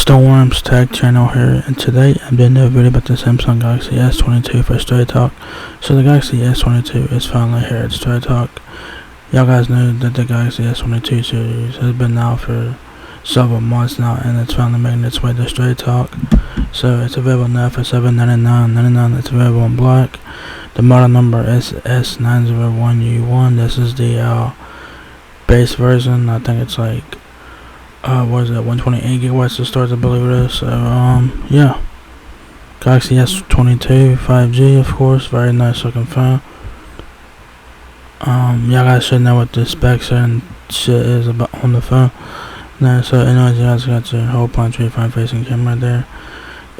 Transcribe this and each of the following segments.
Storm's Tech channel here, and today I'm doing a video about the Samsung Galaxy S22 for Straight Talk. So the Galaxy S22 is finally here at Straight Talk. Y'all guys know that the Galaxy S22 series has been out for several months now, and it's finally making its way to Straight Talk. So it's available now for $799.99. It's available in black. The model number is S901U1. This is the base version. I think it's like what is it, 128 gigabytes of storage, I believe it is. So yeah, Galaxy S22 5G, of course, very nice looking phone. Y'all guys should know what the specs and shit is about on the phone. Now, so anyways, you guys got your whole punch front facing camera there,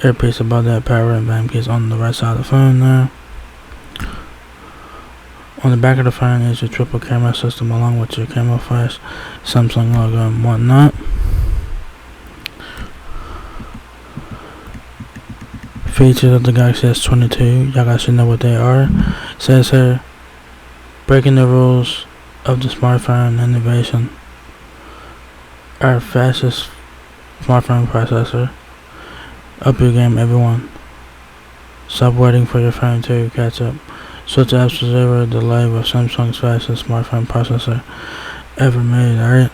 earpiece above that, power and band case on the right side of the phone there. On the back of the phone is your triple camera system along with your camera flash, Samsung logo and whatnot. Features of the Galaxy S22, y'all guys should know what they are. It says here, breaking the rules of the smartphone innovation. Our fastest smartphone processor. Up your game, everyone. Stop waiting for your phone to catch up. Switch apps to 0 delay with Samsung's fastest smartphone processor ever made, alright?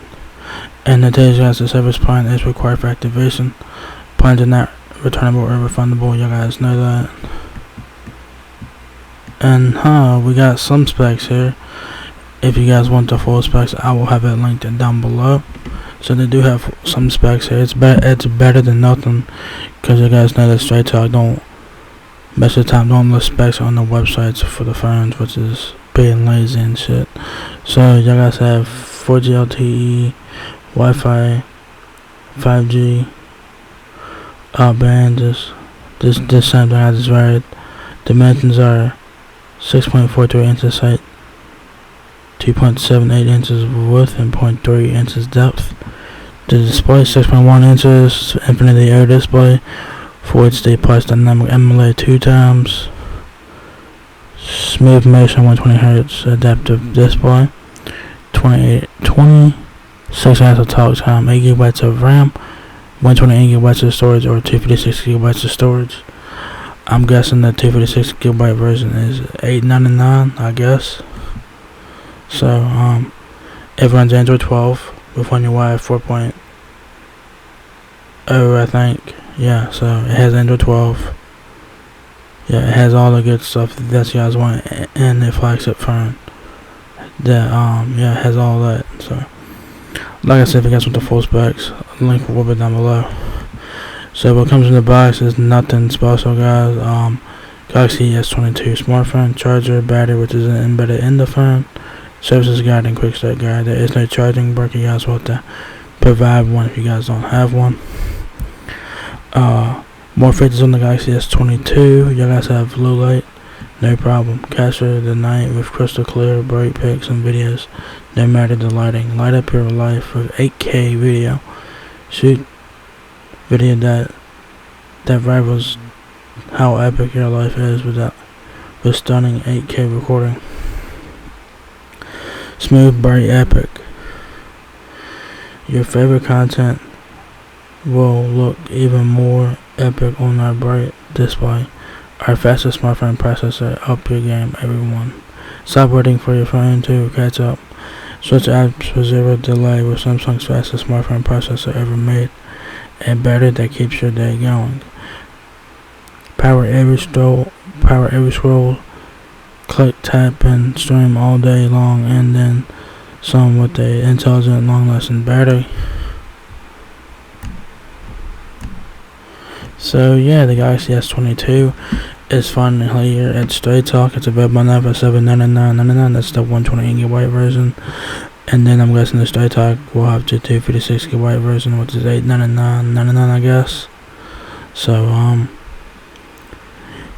And it tells you guys the service plan is required for activation. Plans are not returnable or refundable, you guys know that. And we got some specs here. If you guys want the full specs, I will have it linked down below. So they do have some specs here. It's better than nothing, because you guys know that Straight Talk don't most of the time don't list specs on the websites for the phones, which is being lazy and shit. So y'all guys have 4G LTE, Wi-Fi, 5G, band. This Samsung has is right. Dimensions are 6.43 inches height, 2.78 inches width, and 0.3 inches depth. The display 6.1 inches, Infinity Air display. Full HD plus dynamic AMOLED 2 times, smooth motion 120Hz adaptive display, 26 hours of talk time, 8 GB of RAM, 128 GB of storage, or 256 GB of storage. I'm guessing the 256 GB version is $899, I guess. So it runs Android 12 with One UI 4.0, I think. Yeah, so it has Android 12. Yeah, it has all the good stuff that you guys want in the flagship phone. That yeah, it has all that. So like I said, if you guys want the full specs, link will be down below. So what comes in the box is nothing special, guys. Galaxy S22 smartphone, charger, battery, which is embedded in the phone, services guide and quick start guide. There is no charging brick. You guys want to provide one if you guys don't have one. More features on the Galaxy S22. You guys have blue light, no problem. Capture the night with crystal clear, bright pics and videos, no matter the lighting. Light up your life with 8K video. Shoot video that rivals how epic your life is with stunning 8K recording. Smooth, bright, epic. Your favorite content will look even more epic on our bright display. Our fastest smartphone processor. Up your game, everyone. Stop waiting for your phone to catch up. Switch apps for 0 delay with Samsung's fastest smartphone processor ever made. A battery that keeps your day going. Power every scroll, click, tap, and stream all day long, and then some with a intelligent, long-lasting battery. So yeah, the Galaxy S22 is finally here at Straight Talk. It's available now for $799.99. That's the 128 GB version. And then I'm guessing the Straight Talk will have the 256 GB version, which is $899.99, I guess. So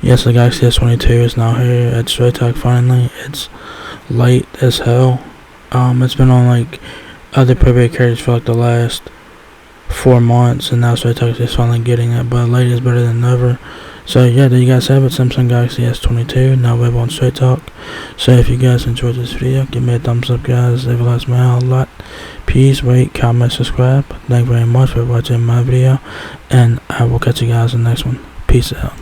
yes, the Galaxy S22 is now here at Straight Talk finally. It's late as hell. It's been on like other prepaid carriers for like the last 4 months, and now Straight Talk is finally getting it, but late is better than never. So yeah, there you guys have it, Samsung Galaxy S22, now available on Straight Talk. So if you guys enjoyed this video, give me a thumbs up guys, leave a like, smile a lot. Please rate, comment, subscribe. Thank you very much for watching my video, and I will catch you guys in the next one. Peace out.